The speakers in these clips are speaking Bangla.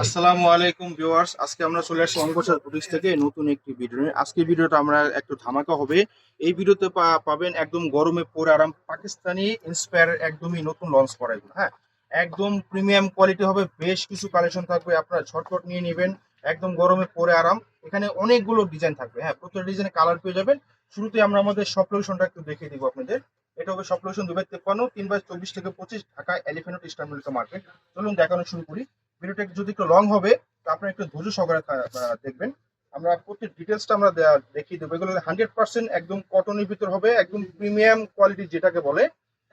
আসসালামু আলাইকুম ভিউয়ার্স, আজকে আমরা চলে আসছি অঙ্কচার বুটিক্স থেকে নতুন একটি ভিডিও নিয়ে। আজকের ভিডিওটা আমরা একটু ধামাকা হবে। এই ভিডিওতে পাবেন একদম গরমে পরে আরাম পাকিস্তানি ইন্সপায়ার একদমই নতুন লঞ্চ করা এগুলো। হ্যাঁ, একদম প্রিমিয়াম কোয়ালিটি হবে, বেশ কিছু কালেকশন থাকবে, আপনারা ঝটপট নিয়ে নেবেন। একদম গরমে পরে আরাম। এখানে অনেকগুলো ডিজাইন থাকবে। হ্যাঁ, প্রত্যেকটা ডিজাইনে কালার পেয়ে যাবেন। শুরুতে আমরা আমাদের শপ লোকেশনটা একটু দেখিয়ে দিব আপনাদের। এটা হবে শপ লোকেশন 2/53 3/24 থেকে 25 Dhaka elephant road eastern Mallika market. চলুন দেখানো শুরু করি। ভিডিওটা যদি একটু লং হবে তো আপনারা একটু ধৈর্য সহকারে দেখবেন। আমরা প্রত্যেক ডিটেলসটা আমরা দেখিয়ে দেবো। এগুলো 100% একদম কটনের ভিতর হবে, একদম প্রিমিয়াম কোয়ালিটি যেটাকে বলে,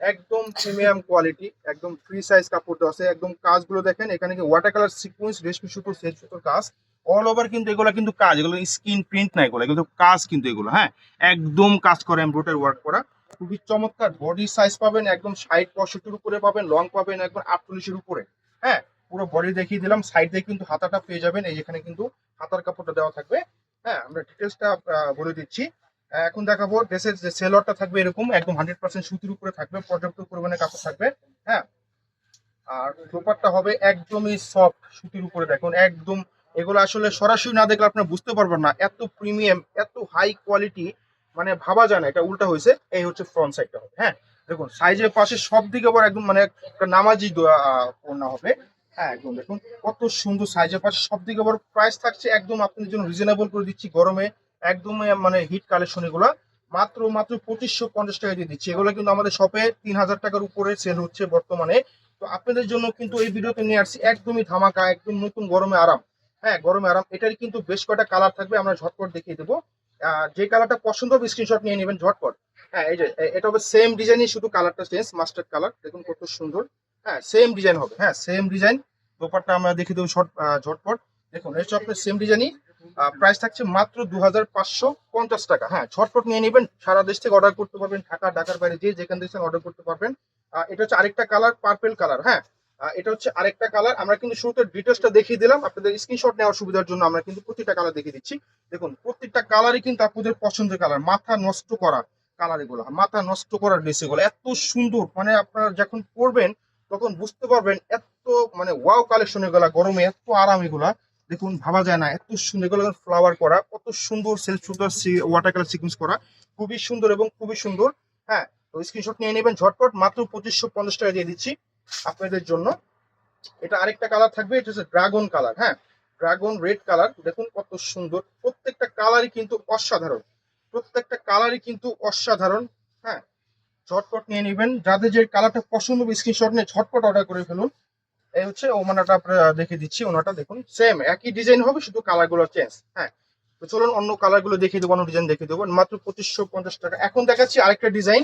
একদম প্রিমিয়াম কোয়ালিটি, একদম ফ্রি সাইজ কাপড় দেওয়া আছে। একদম কাজগুলো দেখেন, এখানে কি ওয়াটার কালার সিকোয়েন্স রেশমি সুতো সেট সুতোর কাজ অল ওভার, কিন্তু এগুলো কিন্তু কাজ, এগুলো স্কিন প্রিন্ট না, এগুলো কিন্তু কাজ, কিন্তু এগুলো হ্যাঁ একদম কাজ করে, এমব্রয়ডারি ওয়ার্ক করা, খুবই চমৎকার। বডি সাইজ পাবেন একদম 60-65 উপরে পাবেন, লং পাবেন একদম 48-এর উপরে। হ্যাঁ, পুরো বডি দেখিয়ে দিলাম। সাইড দিয়ে কিন্তু হাতাটা পেয়ে যাবেন, এই যেখানে কিন্তু হাতার কাপড়টা দেওয়া থাকবে। হ্যাঁ, আমরা ডিটেলসটা বলে দিচ্ছি। এখন দেখাবো ড্রেসের যে সেলোয়ারটা থাকবে, এরকম একদম 100% সুতির উপরে থাকবে, পর্যাপ্ত পরিমাণে কাপড় থাকবে। হ্যাঁ, আর দোপাট্টা হবে একদমই সফট সুতির উপরে, দেখুন একদম। এগুলো আসলে সরাসরি না দেখলে আপনারা বুঝতে পারবেন না, এত প্রিমিয়াম, এত হাই কোয়ালিটি, মানে ভাবা যায় না এটা উল্টা হয়েছে। এই হচ্ছে ফ্রন্ট সাইডটা হবে। হ্যাঁ, দেখুন সাইজের পাশে সব দিকে আবার একদম মানে একটা নামাজি ওড়না হবে। হ্যাঁ, একদম দেখুন কত সুন্দর, সাইজের পাশে সব দিকে আবার। প্রাইস থাকছে একদম আপনাদের জন্য রিজনেবল করে দিচ্ছি গরমে, একদম মানে হিট কালেকশন এগুলো। মাত্র মাত্র 2550 টাকা দিয়ে দিচ্ছি। এগুলো কিন্তু আমাদের শপে 3000 টাকার উপরে সেল হচ্ছে বর্তমানে। তো আপনাদের জন্য কিন্তু এই ভিডিওতে নিয়ে আসছি একদমই ধামাকা, একদম নতুন গরমে আরাম। হ্যাঁ, গরমে আরাম। এটারই কিন্তু বেশ কয়টা কালার থাকবে, আমরা ঝটপট দেখিয়ে দেবো। যে কালারটা পছন্দ হবে স্ক্রিনশট নিয়ে নেবেন ঝটপট। হ্যাঁ, এই যে এটা হবে সেম ডিজাইনই, শুধু কালারটা চেঞ্জ, মাস্টার্ড কালার, দেখুন কত সুন্দর। হ্যাঁ, সেম ডিজাইন হবে, হ্যাঁ সেম ডিজাইন। দোপাট্টা আমরা দেখিয়ে দেবো ঝটপট। দেখুন এই আপনার সেম ডিজাইনই। প্রাইস থাকছে মাত্র 2550 টাকা। হ্যাঁ, ঝটপট নিয়ে নেবেন। সারা দেশ থেকে অর্ডার করতে পারবেন, ঢাকার বাইরে যে যেখান থেকে অর্ডার করতে পারবেন। এটা হচ্ছে আরেকটা কালার, পার্পেল কালার। হ্যাঁ, এটা হচ্ছে আরেকটা কালার। আমরা কিন্তু শুরুতে ডিটেলসটা দেখিয়ে দিলাম, আপনাদের স্ক্রিনশট নেওয়ার সুবিধার জন্য আমরা কিন্তু প্রত্যেকটা কালার দেখিয়ে দিচ্ছি। দেখুন প্রত্যেকটা কালারই কিন্তু আপনাদের পছন্দের কালার, মাথা নষ্ট করা কালার এগুলো, মাথা নষ্ট করার ড্রেস এগুলো, এত সুন্দর। মানে আপনারা যখন পরবেন তখন বুঝতে পারবেন এত মানে ওয়াও কালেকশন এগুলা, গরমে এত আরাম এগুলা। দেখুন ভাবা যায় না, এত সুন্দর এগুলো, ফ্লাওয়ার করা, কত সুন্দর সেলফ সুন্দর ওয়াটার কালার সিকুয়েন্স করা, খুবই সুন্দর এবং খুবই সুন্দর। হ্যাঁ, তো স্ক্রিনশট নিয়ে নেবেন ঝটপট, মাত্র 2550 টাকা দিয়ে দিচ্ছি আপনাদের জন্য। এটা আরেকটা কালার থাকবে, এটা হচ্ছে ড্রাগন কালার। হ্যাঁ, ড্রাগন রেড কালার, দেখুন কত সুন্দর। প্রত্যেকটা কালারই কিন্তু অসাধারণ, প্রত্যেকটা কালারই কিন্তু অসাধারণ। হ্যাঁ, ঝটপট নিয়ে নেবেন, যাদের যে কালারটা পছন্দ হবে স্ক্রিনশট নিয়ে ঝটপট অর্ডার করে ফেলুন। এই হচ্ছে ওমানাটা আপনারা দেখে দিচ্ছি, ওনাটা দেখুন সেম একই ডিজাইন হবে, শুধু কালার গুলো চেঞ্জ। হ্যাঁ, তো চলুন অন্য কালার গুলো দেখিয়ে দেবো, অন্য ডিজাইন দেখিয়ে দেবো। মাত্র 2550 টাকা। এখন দেখাচ্ছি আরেকটা ডিজাইন।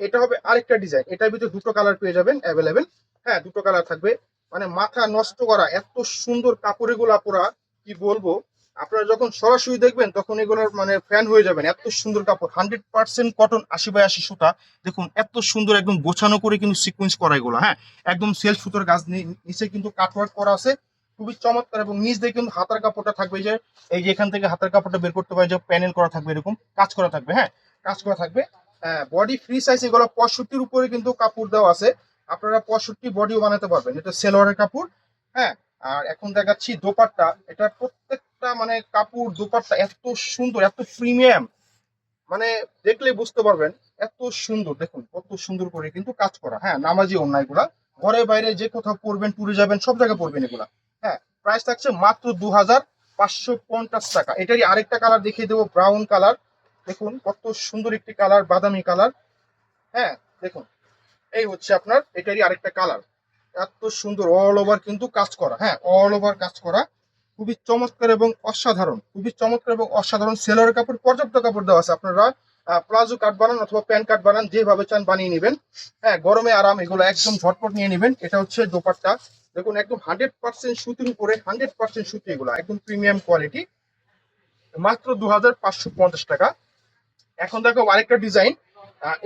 এটা হবে আরেকটা ডিজাইন, এটার ভিতরে দুটো কালার পেয়ে যাবেন অ্যাভেলেবেল। হ্যাঁ, দুটো কালার থাকবে। মানে মাথা নষ্ট করা এত সুন্দর কাপড় এগুলা পুরা, কি বলবো। আপনারা যখন সরাসরি দেখবেন তখন এগুলোর মানে ফ্যান হয়ে যাবেন, এত সুন্দর কাপড়। 100% কটন, 80/80 সুতা। দেখুন এত সুন্দর, একদম গোছানো করে কিন্তু সিকোয়েন্স করা এগুলো। হ্যাঁ, একদম সেলফ সুতোর গাছ, নিচে কিন্তু কাটওয়ার্ক করা আছে, খুবই চমৎকার। এবং নিচ দিয়ে কিন্তু হাতার কাপড়টা থাকবে, যে এই যে এখান থেকে হাতার কাপড়টা বের করতে পারে, যে প্যানেল করা থাকবে, এরকম কাজ করা থাকবে। হ্যাঁ, কাজ করা থাকবে। বডি ফ্রি সাইজ এগুলো, 65 উপরে কিন্তু কাপড় দেওয়া আছে, আপনারা 65 বডিও বানাতে পারবেন। এটা সেলোয়ারের কাপড়। হ্যাঁ, আর এখন দেখাচ্ছি দোপাট্টা। এটা প্রত্যেকটা মানে কাপড় দোপাট্টা এত সুন্দর, এত প্রিমিয়াম, মানে দেখলে বুঝতে পারবেন এত সুন্দর। দেখুন কত সুন্দর করে কিন্তু কাজ করা। হ্যাঁ, নামাজি ওড়না এগুলা, ঘরে বাইরে যে কোথাও পরবেন, ট্যুরে যাবেন, সব জায়গায় পরবেন এগুলা। হ্যাঁ, প্রাইস থাকছে মাত্র 2550 টাকা। এটারই আরেকটা কালার দেখিয়ে দেবো, ব্রাউন কালার। দেখুন কত সুন্দর একটি কালার, বাদামি কালার। হ্যাঁ, দেখুন এই হচ্ছে আপনার এটারই আরেকটা কালার, এত সুন্দর অল ওভার কিন্তু কাজ করা। হ্যাঁ, অল ওভার কাজ করা, খুবই চমৎকার এবং অসাধারণ, খুবই চমৎকার এবং অসাধারণ। সেলোয়ার কাপড় পর্যাপ্ত কাপড় দেওয়া আছে, আপনারা প্লাজো কাট বানান অথবা প্যান্ট কাট বানান, যেভাবে চান বানিয়ে নেবেন। হ্যাঁ, গরমে আরাম এগুলো, একদম ঝটপট নিয়ে নেবেন। এটা হচ্ছে দোপাট্টা। দেখুন একদম 100% সুতির উপরে, 100% সুতি, এগুলো একদম প্রিমিয়াম কোয়ালিটি, মাত্র 2550 টাকা। এখন দেখো আরেকটা ডিজাইন।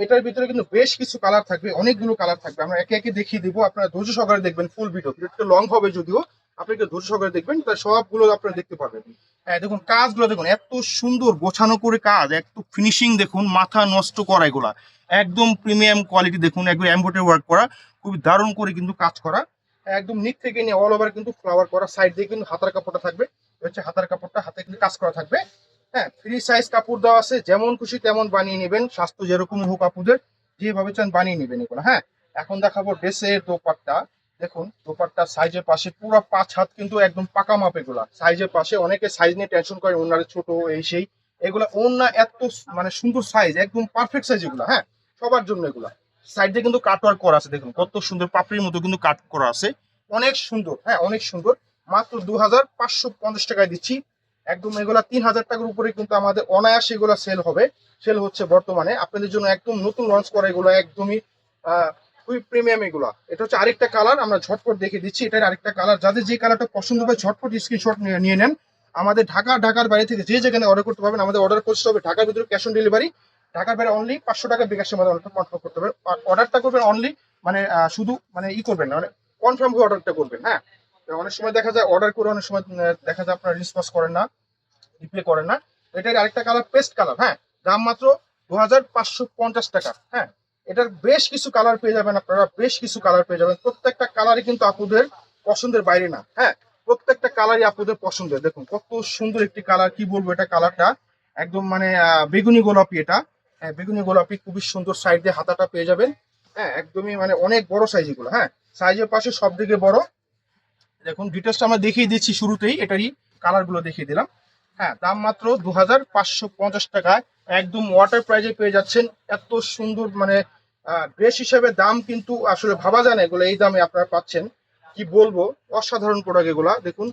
এটার ভিতরে কিন্তু বেশ কিছু কালার থাকবে, অনেকগুলো কালার থাকবে, আমরা একে একে দেখিয়ে দিব। আপনারা ধৈর্য সহকারে দেখবেন, ফুল ভিডিও, ভিডিওটা লং হবে যদিও, আপনি একটু ধৈর্য সহকারে দেখবেন, তাই সবগুলো আপনারা দেখতে পারবেন। হ্যাঁ, দেখুন কাজগুলো দেখুন, এত সুন্দর গোছানো করে কাজ, একটু ফিনিশিং দেখুন, মাথা নষ্ট করা এগুলা, একদম প্রিমিয়াম কোয়ালিটি। দেখুন একদম এমব্রয়ডারি ওয়ার্ক করা, খুবই দারুণ করে কিন্তু কাজ করা। একদম নিচ থেকে নিয়ে অল ওভার কিন্তু ফ্লাওয়ার করা, সাইড দিয়ে কিন্তু হাতার কাপড়টা থাকবে, হচ্ছে হাতার কাপড়টা হাতে কিন্তু কাজ করা থাকবে। হ্যাঁ, ফ্রি সাইজ কাপড় দেওয়া আছে, যেমন খুশি তেমন বানিয়ে নেবেন, স্বাস্থ্য যেরকম হোক আপুদের, যেভাবে চান বানিয়ে নেবেন এগুলো। হ্যাঁ, এখন দেখাবো ড্রেসের দোপাট্টা। দেখুন দোপাট্টা সাইজের পাশে পুরো 5 হাত কিন্তু একদম পাকা মাপ, এগুলা সাইজের পাশে অনেকে সাইজ নিয়ে টেনশন করে, ওনার ছোট এই সেই, এগুলা ওনা এত মানে সুন্দর সাইজ, একদম পারফেক্ট সাইজ এগুলা। হ্যাঁ, সবার জন্য এগুলা। সাইড দিয়ে কিন্তু কাট ওয়ার্ক করা আছে, দেখুন কত সুন্দর পাপড়ির মতো কিন্তু কাট করা আছে, অনেক সুন্দর। হ্যাঁ, অনেক সুন্দর। মাত্র 2550 টাকায় দিচ্ছি একদম। এগুলা 3000 টাকার উপরে কিন্তু আমাদের অনায়াসে এগুলা সেল হবে, সেল হচ্ছে বর্তমানে আপনাদের জন্য একদম নতুন লঞ্চ করা এগুলো, একদমই খুবই প্রিমিয়াম এগুলা। এটা হচ্ছে আরেকটা কালার, আমরা ঝটপট দেখে দিচ্ছি, এটার আরেকটা কালার। যাদের যে কালারটা পছন্দ হবে ঝটপট স্ক্রিনশট নিয়ে নেন। আমাদের ঢাকার বাইরে থেকে যে যেখানে অর্ডার করতে পারবেন, আমাদের অর্ডার করতে হবে ঢাকার ভিতরে ক্যাশ অন ডেলিভারি, ঢাকার বাইরে অনলি 500 টাকা বিকাশের মধ্যে অর্ডারটা কনফার্ম করতে হবে। অর্ডারটা করবেন অনলি মানে শুধু মানে করবেন না, মানে কনফার্ম করে অর্ডারটা করবেন। হ্যাঁ, অনেক সময় দেখা যায় অর্ডার করে অনেক সময় দেখা যায় আপনারা রেসপন্স করেন না, রিপ্লে করেন না। এটার আরেকটা কালার পেস্ট কালার। হ্যাঁ, দাম মাত্র 2550 টাকা। হ্যাঁ, এটার বেশ কিছু কালার পেয়ে যাবেন আপনারা, বেশ কিছু কালার পেয়ে যাবেন। প্রত্যেকটা কালারই কিন্তু আপুদের পছন্দের বাইরে না। হ্যাঁ, প্রত্যেকটা কালারই আপুদের পছন্দের। দেখুন কত সুন্দর একটি কালার, কি বলবো, এটা কালারটা একদম মানে বেগুনি গোলাপি। এটা হ্যাঁ, বেগুনি গোলাপি, খুবই সুন্দর। সাইড দিয়ে হাতাটা পেয়ে যাবেন। হ্যাঁ, একদমই মানে অনেক বড় সাইজ এগুলো। হ্যাঁ, সাইজের পাশে সব দিকে বড়। দেখুন ডিটেলসটা আমরা দেখিয়ে দিচ্ছি শুরুতেই, এটারই কালার গুলো দেখিয়ে দিলাম। হ্যাঁ, দাম মাত্র 2550 টাকায় একদম ওয়াটার প্রাইজে পেয়ে যাচ্ছেন। এত সুন্দর মানে ড্রেস হিসেবে দাম কিন্তু আসলে ভাবা যায় না, এগুলো এই দামে আপনারা পাচ্ছেন। কি বলবো, অসাধারণ প্রোডাক্ট এগুলা। দেখুন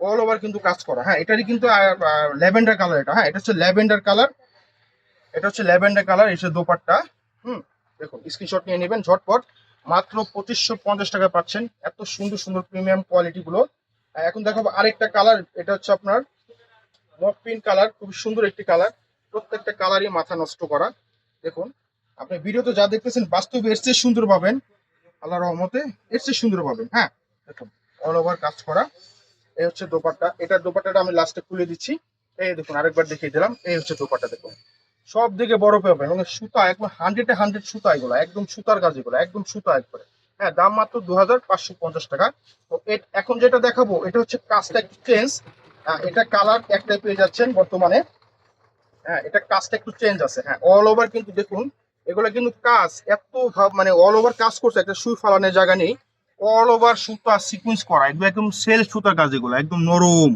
অল ওভার কিন্তু কাজ করা। হ্যাঁ, এটারই কিন্তু ল্যাভেন্ডার কালার এটা। হ্যাঁ, এটা হচ্ছে ল্যাভেন্ডার কালার, এটা হচ্ছে ল্যাভেন্ডার কালার, এটা দোপাট্টা। হুম, দেখুন স্ক্রিনশট নিয়ে নেবেন ঝটপট। মাত্র 2550 টাকা পাচ্ছেন এত সুন্দর সুন্দর প্রিমিয়াম কোয়ালিটি গুলো। এখন দেখাবো আরেকটা কালার, এটা হচ্ছে আপনার মক পিঙ্ক কালার, খুব সুন্দর একটি কালার। প্রত্যেকটা কালারই মাথা নষ্ট করা। দেখুন আপনি ভিডিওতে যা দেখতেছেন বাস্তবে এর চেয়ে সুন্দর পাবেন, আল্লাহ রহমতে এর চেয়ে সুন্দর পাবেন। হ্যাঁ, দেখুন অল ওভার কাজ করা। এই হচ্ছে দোপাট্টা, এটার দোপাট্টাটা আমি লাস্টে খুলে দিচ্ছি। এই দেখুন আরেকবার দেখিয়ে দিলাম, এই হচ্ছে দোপাট্টা। দেখুন সব দিকে বড় পাবেন এবং সুতা একদম 100-100 সুতা, এগুলো একদম সুতার কাজ, এগুলো একদম সুতা একবারে। হ্যাঁ, দাম মাত্র 2550 টাকা। তো এখন যেটা দেখাবো এটা হচ্ছে কাজটা একটু চেঞ্জ। এটা কালার একটাই পেয়ে যাচ্ছেন বর্তমানে। হ্যাঁ, এটা কাজটা একটু চেঞ্জ আছে। হ্যাঁ, অল ওভার কিন্তু দেখুন এগুলো কিন্তু কাজ এত মানে অল ওভার কাজ করছে, একটা সুই ফালানোর জায়গা নেই। অল ওভার সুতা সিকুয়েন্স করা, এগুলো একদম সেলফ সুতার কাজ, এগুলো একদম নরম।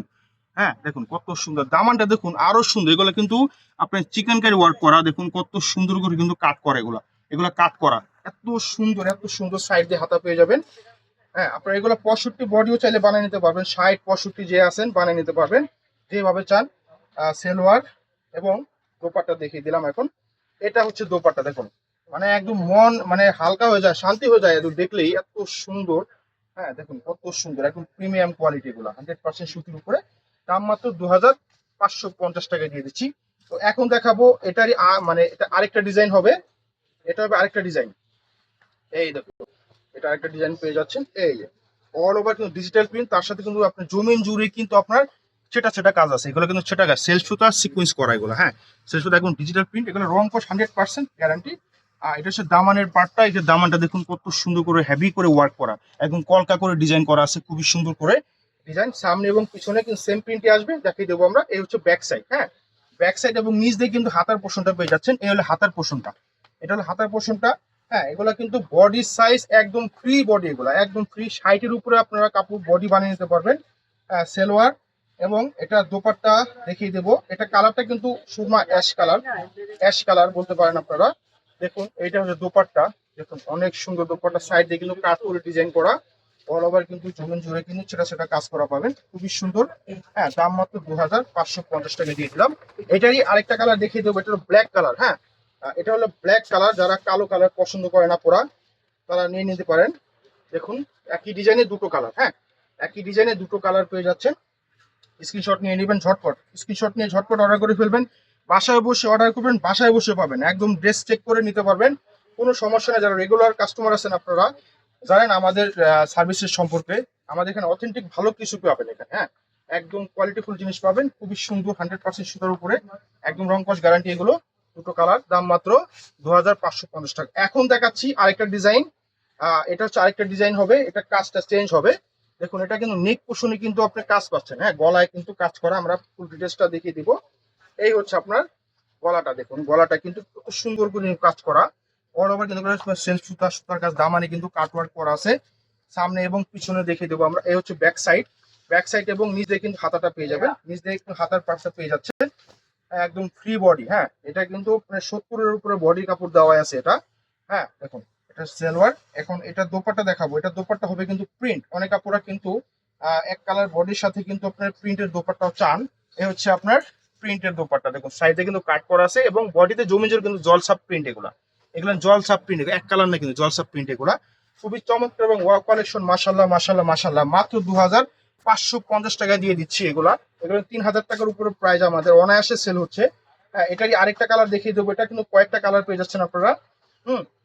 হ্যাঁ, দেখুন কত সুন্দর, দামানটা দেখুন আরো সুন্দর। এগুলো কিন্তু আপনার চিকেন কারি ওয়ার্ক করা, দেখুন কত সুন্দর করে কিন্তু কাট করা, এগুলো এগুলো কাট করা এত সুন্দর, এত সুন্দর। সাইড দিয়ে হাতা পেয়ে যাবেন। হ্যাঁ, আপনার এগুলো 65 বডিও চাইলে বানিয়ে নিতে পারবেন, 60-65 যে আছেন বানিয়ে নিতে পারবেন যেভাবে চান। সেলোয়ার এবং দোপাট্টা দেখিয়ে দিলাম এখন। এটা হচ্ছে দোপাট্টা। দেখুন মানে একদম মন মানে হালকা হয়ে যায়, শান্তি হয়ে যায় একদম দেখলেই, এত সুন্দর। হ্যাঁ, দেখুন কত সুন্দর, একদম প্রিমিয়াম কোয়ালিটি গুলো, 100% সুতির উপরে। দাম মাত্র 2550 টাকা দিয়ে দিচ্ছি। তো এখন দেখাবো এটারই মানে এটা আরেকটা ডিজাইন হবে, এটা হবে আরেকটা ডিজাইন। এই দেখুন এটা আরেকটা ডিজাইন পেয়ে যাচ্ছেন। এই অল ওভার কিন্তু ডিজিটাল প্রিন্ট, তার সাথে কিন্তু আপনার জমিন জুড়ে কিন্তু আপনার সেটা সেটা কাজ আছে, এগুলো কিন্তু সেটা কাজ, সেলফ সুতা সিকোয়েন্স করা এগুলো। হ্যাঁ, সেলফ সুতা একদম ডিজিটাল প্রিন্ট, এগুলো রং কস 100% গ্যারান্টি। আর এটা হচ্ছে দামানের পার্টটা, এই যে দামানটা দেখুন কত সুন্দর করে হেভি করে ওয়ার্ক করা, একদম কলকা করে ডিজাইন করা আছে, খুবই সুন্দর করে ডিজাইন। সামনে এবং পিছনে কিন্তু সেম প্রিন্টে আসবে, দেখিয়ে দেবো আমরা। এই হচ্ছে ব্যাক সাইড। হ্যাঁ, ব্যাক সাইড এবং নিচ দিয়ে কিন্তু হাতার পোর্শনটা পেয়ে যাচ্ছেন। এই হলো হাতার পোর্শনটা, এটা হলো হাতার পোর্শনটা। হ্যাঁ, এগুলা কিন্তু বডি সাইজ একদম ফ্রি বডি, এগুলা একদম ফ্রি। 60-এর উপরে আপনারা কাপড় বডি বানিয়ে নিতে পারবেন। সেলোয়ার এবং এটা দোপাট্টা দেখিয়ে দেবো। এটা কালারটা কিন্তু Surma ash colour, ash colour বলতে পারেন আপনারা। দেখুন এইটা হচ্ছে দোপাট্টা, দেখুন অনেক সুন্দর দোপাট্টা, সাইড দিয়ে কিন্তু কাট করে ডিজাইন করা, অল ওভার কিন্তু জমিন জুড়ে কিন্তু সেটা সেটা কাজ করা পাবেন, খুবই সুন্দর। হ্যাঁ, দাম মাত্র 2550 টাকা দিয়ে দিলাম। এটারই আরেকটা কালার দেখিয়ে দেবো, এটা হলো ব্ল্যাক কালার। হ্যাঁ, এটা হলো ব্ল্যাক কালার, যারা কালো কালার পছন্দ করে না পরা তারা নিয়ে নিতে পারেন। দেখুন একই ডিজাইনে দুটো কালার। হ্যাঁ, একই ডিজাইনে দুটো কালার পেয়ে যাচ্ছেন। স্ক্রিনশট নিয়ে নেবেন ঝটপট, স্ক্রিনশট নিয়ে ঝটপট অর্ডার করে ফেলবেন। বাসায় বসে অর্ডার করবেন, বাসায় বসে পাবেন, একদম ড্রেস চেক করে নিতে পারবেন, কোনো সমস্যা নেই। যারা রেগুলার কাস্টমার আছেন আপনারা জানেন আমাদের সার্ভিসের সম্পর্কে, আমাদের এখানে অথেন্টিক ভালো কিছু পাবেন এখানে। হ্যাঁ, একদম কোয়ালিটিফুল জিনিস পাবেন, খুবই সুন্দর, 100% সুতার উপরে, একদম রং কস গ্যারান্টি এগুলো। দুটো কালার, দাম মাত্র 2550 টাকা। এখন দেখাচ্ছি আরেকটা ডিজাইন, এটা হচ্ছে আরেকটা ডিজাইন হবে, এটা কাজটা চেঞ্জ হবে। দেখুন এটা কিন্তু নেক পোর্শনে কিন্তু আপনি কাজ পাচ্ছেন, হ্যাঁ গলায় কিন্তু কাজ করা, আমরা ফুল ডিটেলসটা দেখিয়ে দিব। এই হচ্ছে আপনার গলাটা, দেখুন গলাটা কিন্তু খুব সুন্দর করে কাজ করা, অল ওভার কিন্তু সেলফ সুতা সুতার কাজ, দামানে কিন্তু কাটওয়ার্ক করা আছে। সামনে এবং পিছনে দেখিয়ে দেবো আমরা। এই হচ্ছে ব্যাক সাইড, ব্যাক সাইড এবং নিচ দিয়ে কিন্তু হাতাটা পেয়ে যাবেন, নিচ দিয়ে কিন্তু হাতার পাশটা পেয়ে যাচ্ছে একদম ফ্রি বডি। হ্যাঁ এটা কিন্তু মানে 70-এর উপরে বডি কাপড় দেওয়া আছে এটা। হ্যাঁ দেখুন এটা সালোয়ার। এখন এটা দোপাট্টা দেখাবো, এটা দোপাট্টা হবে কিন্তু প্রিন্ট, অনেক আপুরা কিন্তু এক কালার বডির সাথে কিন্তু আপনার প্রিন্টের দোপাট্টাও চান। এ হচ্ছে আপনার প্রিন্টের দোপাট্টা, দেখুন সাইডে কিন্তু কাট করা আছে এবং বডিতে জমিজোর কিন্তু জলসাপ প্রিন্ট, এগুলা এগুলা জলসাপ প্রিন্ট, এক কালার না কিন্তু জলসাপ প্রিন্ট এগুলা। খুবই চমৎকার এবং ওয়াও কালেকশন, মাশাল্লাহ মাশাল্লাহ মাশাল্লাহ। মাত্র 2550 টাকা দিয়ে দিচ্ছি এগুলা। এগুলো 3000 টাকার উপরে প্রাইস, আমাদের অনায়াসে সেল হচ্ছে। হ্যাঁ এটারই আরেকটা কালার দেখিয়ে দেবো, এটা কিন্তু কয়েকটা কালার পেয়ে যাচ্ছেন আপনারা।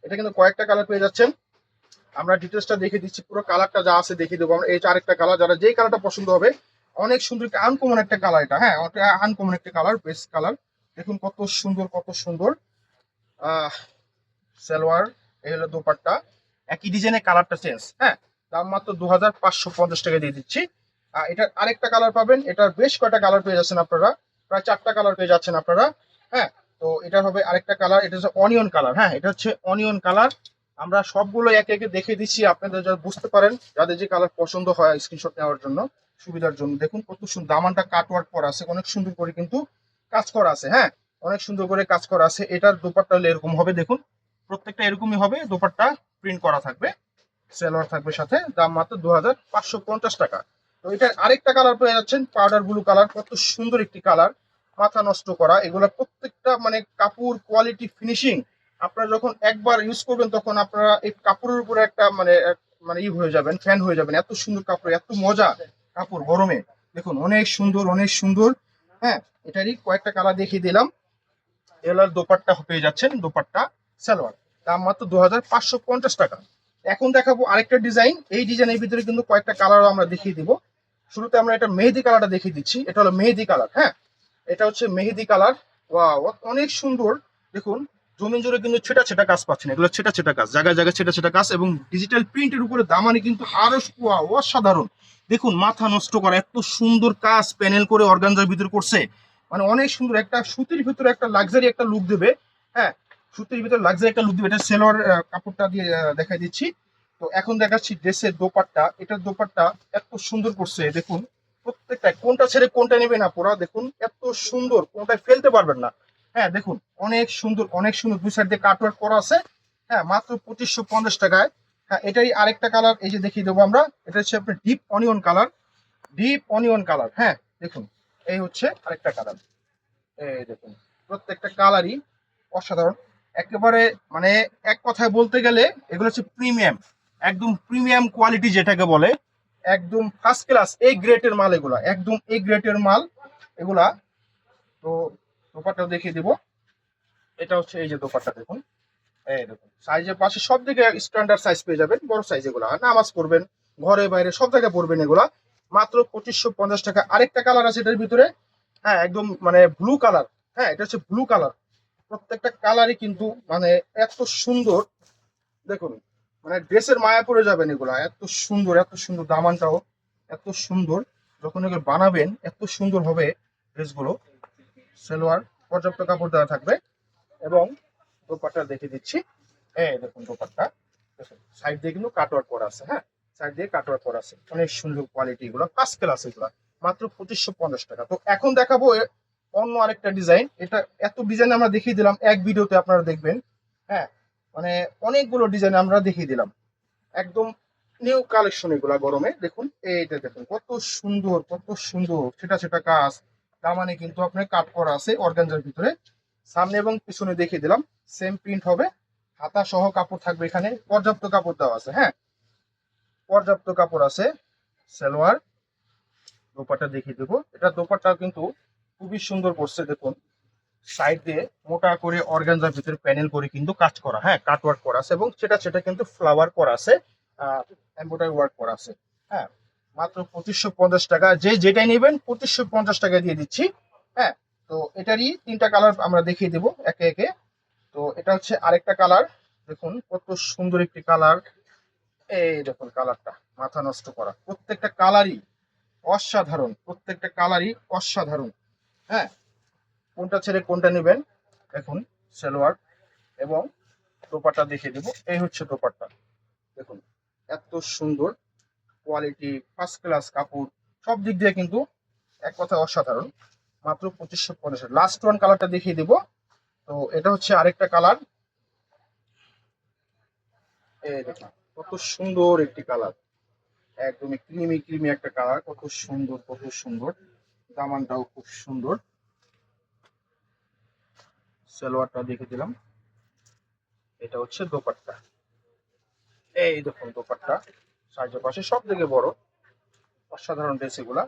এটা কিন্তু কয়েকটা কালার পেয়ে যাচ্ছেন। আমরা ডিটেলসটা দেখে দিচ্ছি, পুরো কালারটা যা আছে দেখিয়ে দেবো আমরা। এই যে আরেকটা কালার, যারা যেই কালারটা পছন্দ হবে, অনেক সুন্দর আনকমন একটা কালার এটা। হ্যাঁ আনকমন একটা কালার, বেস্ট কালার। দেখুন কত সুন্দর কত সুন্দর সালোয়ার। এই হলো দোপাট্টা, একই ডিজাইনের কালারটা চেঞ্জ। হ্যাঁ দাম মাত্র 2550 টাকা দিয়ে দিচ্ছি। এটার আরেকটা কালার পাবেন, এটার বেশ কয়টা কালার পেয়ে যাচ্ছেন আপনারা, প্রায় 4টা কালার পেয়ে যাচ্ছেন আপনারা। হ্যাঁ তো এটা হবে আরেকটা কালার, এটা হচ্ছে অনিয়ন কালার। হ্যাঁ এটা হচ্ছে অনিয়ন কালার। আমরা সবগুলো একে একে দেখে দিচ্ছি, আপনাদের যারা বুঝতে পারেন, যাদের যে কালার পছন্দ হয় স্ক্রিনশট নেওয়ার জন্য সুবিধার জন্য। দেখুন কত সুন্দর দামানটা কাটওয়ার্ক করা আছে, অনেক সুন্দর করে কিন্তু কাজ করা আছে। হ্যাঁ অনেক সুন্দর করে কাজ করা আছে। এটার দোপাট্টা হলে এরকম হবে, দেখুন প্রত্যেকটা এরকমই হবে, দোপাট্টা প্রিন্ট করা থাকবে, সালোয়ার থাকবে সাথে। দাম মাত্র 2550 টাকা। তো এটার আরেকটা কালার পেয়ে যাচ্ছেন, পাউডার ব্লু কালার, কত সুন্দর একটি কালার, মাথা নষ্ট করা। এগুলো প্রত্যেকটা মানে কাপড় কোয়ালিটি ফিনিশিং, আপনারা যখন একবার ইউজ করবেন তখন আপনারা এই কাপড়ের উপরে একটা মানে ই হয়ে যাবেন, ফ্যান হয়ে যাবেন। এত সুন্দর কাপড়, এত মজা কাপড় গরমে, দেখুন অনেক সুন্দর অনেক সুন্দর। হ্যাঁ এটারই কয়েকটা কালার দেখিয়ে দিলাম। এগুলোর দোপাট্টা পেয়ে যাচ্ছেন, দোপাট্টা সালোয়ার। দাম মাত্র 2550 টাকা। এখন দেখাবো আরেকটা ডিজাইন, এই ডিজাইনের ভিতরে কিন্তু কয়েকটা কালার আমরা দেখিয়ে দিব। শুরুতে আমরা এটা মেহেদি কালারটা দেখিয়ে দিচ্ছি, এটা হলো মেহেদি কালার। হ্যাঁ এটা হচ্ছে মেহেদি কালার, ওয়াও অনেক সুন্দর। দেখুন জমিন জুড়ে কিন্তু ছেটা ছেটা কাজ পাচ্ছেন, এগুলো ছেটা ছেটা কাজ, জায়গায় জায়গায় ছেটা ছেটা কাজ এবং ডিজিটাল প্রিন্টের উপরে দামানি কিন্তু আরো অসাধারণ। দেখুন মাথা নষ্ট করা এত সুন্দর কাজ প্যানেল করে অর্গানজার ভিতরে করছে, মানে অনেক সুন্দর একটা সুতির ভিতরে একটা লাক্সারি একটা লুক দেবে। হ্যাঁ সুতির ভিতরে লাক্সারি একটা লুক দেবে। এটা সেলোয়ার কাপড়টা দিয়ে দেখাই দিচ্ছি। তো এখন দেখাচ্ছি ড্রেসের দোপাট্টা, এটার দোপাট্টা এত সুন্দর করছে, দেখুন প্রত্যেকটা কোনটা ছেড়ে কোনটা নেবে না পুরা, দেখুন এত সুন্দর, কোনটায় ফেলতে পারবেন না। হ্যাঁ দেখুন অনেক সুন্দর অনেক সুন্দর, দুই সাইড দিয়ে কাটওয়ার্ক করা আছে। হ্যাঁ মাত্র 2550 টাকায়। হ্যাঁ এটাই আরেকটা কালার, এই যে দেখিয়ে দেবো আমরা। এটা হচ্ছে আপনার deep onion colour, deep onion colour. হ্যাঁ দেখুন এই হচ্ছে আরেকটা কালার, এই দেখুন প্রত্যেকটা কালারই অসাধারণ একেবারে। মানে এক কথায় বলতে গেলে এগুলো হচ্ছে প্রিমিয়াম, একদম প্রিমিয়াম কোয়ালিটি যেটাকে বলে, একদম ফার্স্ট ক্লাস এ গ্রেডের মাল, এগুলা একদম এ গ্রেডের মাল এগুলা। তো দোপাট্টা দেখিয়ে দিব, এটা হচ্ছে এই যে দোপাট্টা দেখুন। এই দেখুন সাইজের পাশে সব দিকে স্ট্যান্ডার্ড সাইজ পেয়ে যাবেন, বড় সাইজ এগুলা, নামাজ পড়বেন ঘরে বাইরে সব জায়গায় পড়বেন এগুলা। মাত্র 2550 টাকা। আরেকটা কালার আছে এটার ভিতরে, হ্যাঁ একদম মানে ব্লু কালার। হ্যাঁ এটা হচ্ছে ব্লু কালার, প্রত্যেকটা কালারই কিন্তু মানে এত সুন্দর। দেখুন মানে ড্রেসের মায়া পড়ে যাবেন, এগুলা এত সুন্দর এত সুন্দর, দামানটাও এত সুন্দর। যখন এগুলো বানাবেন এত সুন্দর হবে ড্রেসগুলো। সালোয়ার পর্যাপ্ত কাপড় দেওয়া থাকবে এবং দোপাট্টা দেখে দিচ্ছি। এই দেখুন দোপাট্টা, দেখুন সাইড দিয়ে কিন্তু কাটওয়ার্ক করা আছে। হ্যাঁ সাইড দিয়ে কাটওয়ার্ক করা আছে, অনেক সুন্দর কোয়ালিটি, এগুলো ফার্স্ট ক্লাস এগুলো। মাত্র 2550 টাকা। তো এখন দেখাবো অন্য আরেকটা ডিজাইন। এটা এত ডিজাইন আমরা দেখিয়ে দিলাম এক ভিডিওতে, আপনারা দেখবেন। হ্যাঁ মানে অনেকগুলো ডিজাইন আমরা দেখিয়ে দিলাম, একদম নিউ কালেকশন এগুলা গরমে। দেখুন এইটা দেখুন কত সুন্দর কত সুন্দর, সেটা সেটা কাজ, দামানে কিন্তু আপনার কাট করা আছে অর্গানজার ভিতরে। সামনে এবং পিছনে দেখিয়ে দিলাম, সেম প্রিন্ট হবে, হাতা সহ কাপড় থাকবে, এখানে পর্যাপ্ত কাপড় দেওয়া আছে। হ্যাঁ পর্যাপ্ত কাপড় আছে। সালোয়ার দোপাট্টা দেখিয়ে দেবো, এটা দোপাট্টা কিন্তু খুবই সুন্দর করছে। দেখুন সাইড দিয়ে মোটা করে অর্গানজার ভিতরে প্যানেল করে কিন্তু কাজ করা, হ্যাঁ কাট ওয়ার্ক করা আছে এবং সেটা সেটা কিন্তু ফ্লাওয়ার করা আছে, এমব্রয়ডারি ওয়ার্ক করা আছে। হ্যাঁ মাত্র 2550 টাকা। যে যেটাই নেবেন 2550 টাকা দিয়ে দিচ্ছি। হ্যাঁ তো এটারই 3টা কালার আমরা দেখিয়ে দেবো একে একে। তো এটা হচ্ছে আরেকটা কালার, দেখুন কত সুন্দর একটি কালার, এই দেখুন কালারটা মাথা নষ্ট করা, প্রত্যেকটা কালারই অসাধারণ, প্রত্যেকটা কালারই অসাধারণ। হ্যাঁ, কোনটা ছেড়ে কোনটা নেবেন দেখুন। সালোয়ার এবং দোপাট্টা দেখিয়ে দেবো। এই হচ্ছে দোপাট্টা, দেখুন এত সুন্দর কোয়ালিটি, ফার্স্ট ক্লাস কাপড়, সব দিক দিয়ে কিন্তু এক কথা অসাধারণ। মাত্র 2550। লাস্ট ওয়ান কালারটা দেখিয়ে দেবো। তো এটা হচ্ছে আরেকটা কালার, এই দেখুন কত সুন্দর একটি কালার, একদমই ক্রিমি ক্রিমি একটা কালার, কত সুন্দর কত সুন্দর। দামানটাও খুব সুন্দর। সালোয়ারটা দেখে দিলাম। এটা হচ্ছে দোপাট্টা, এই দেখুন দোপাট্টা সাইজের পাশে সব থেকে বড়, অসাধারণ ড্রেস এগুলা,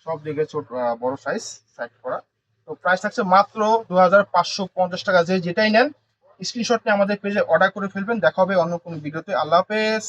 সব দিকে ছোট বড় সাইজ সাইড করা। তো প্রাইস থাকছে মাত্র 2550 টাকা। যে যেটাই নেন স্ক্রিনশট নিয়ে আমাদের পেজে অর্ডার করে ফেলবেন। দেখা হবে অন্য কোনো ভিডিওতে। আল্লাহ হাফেজ।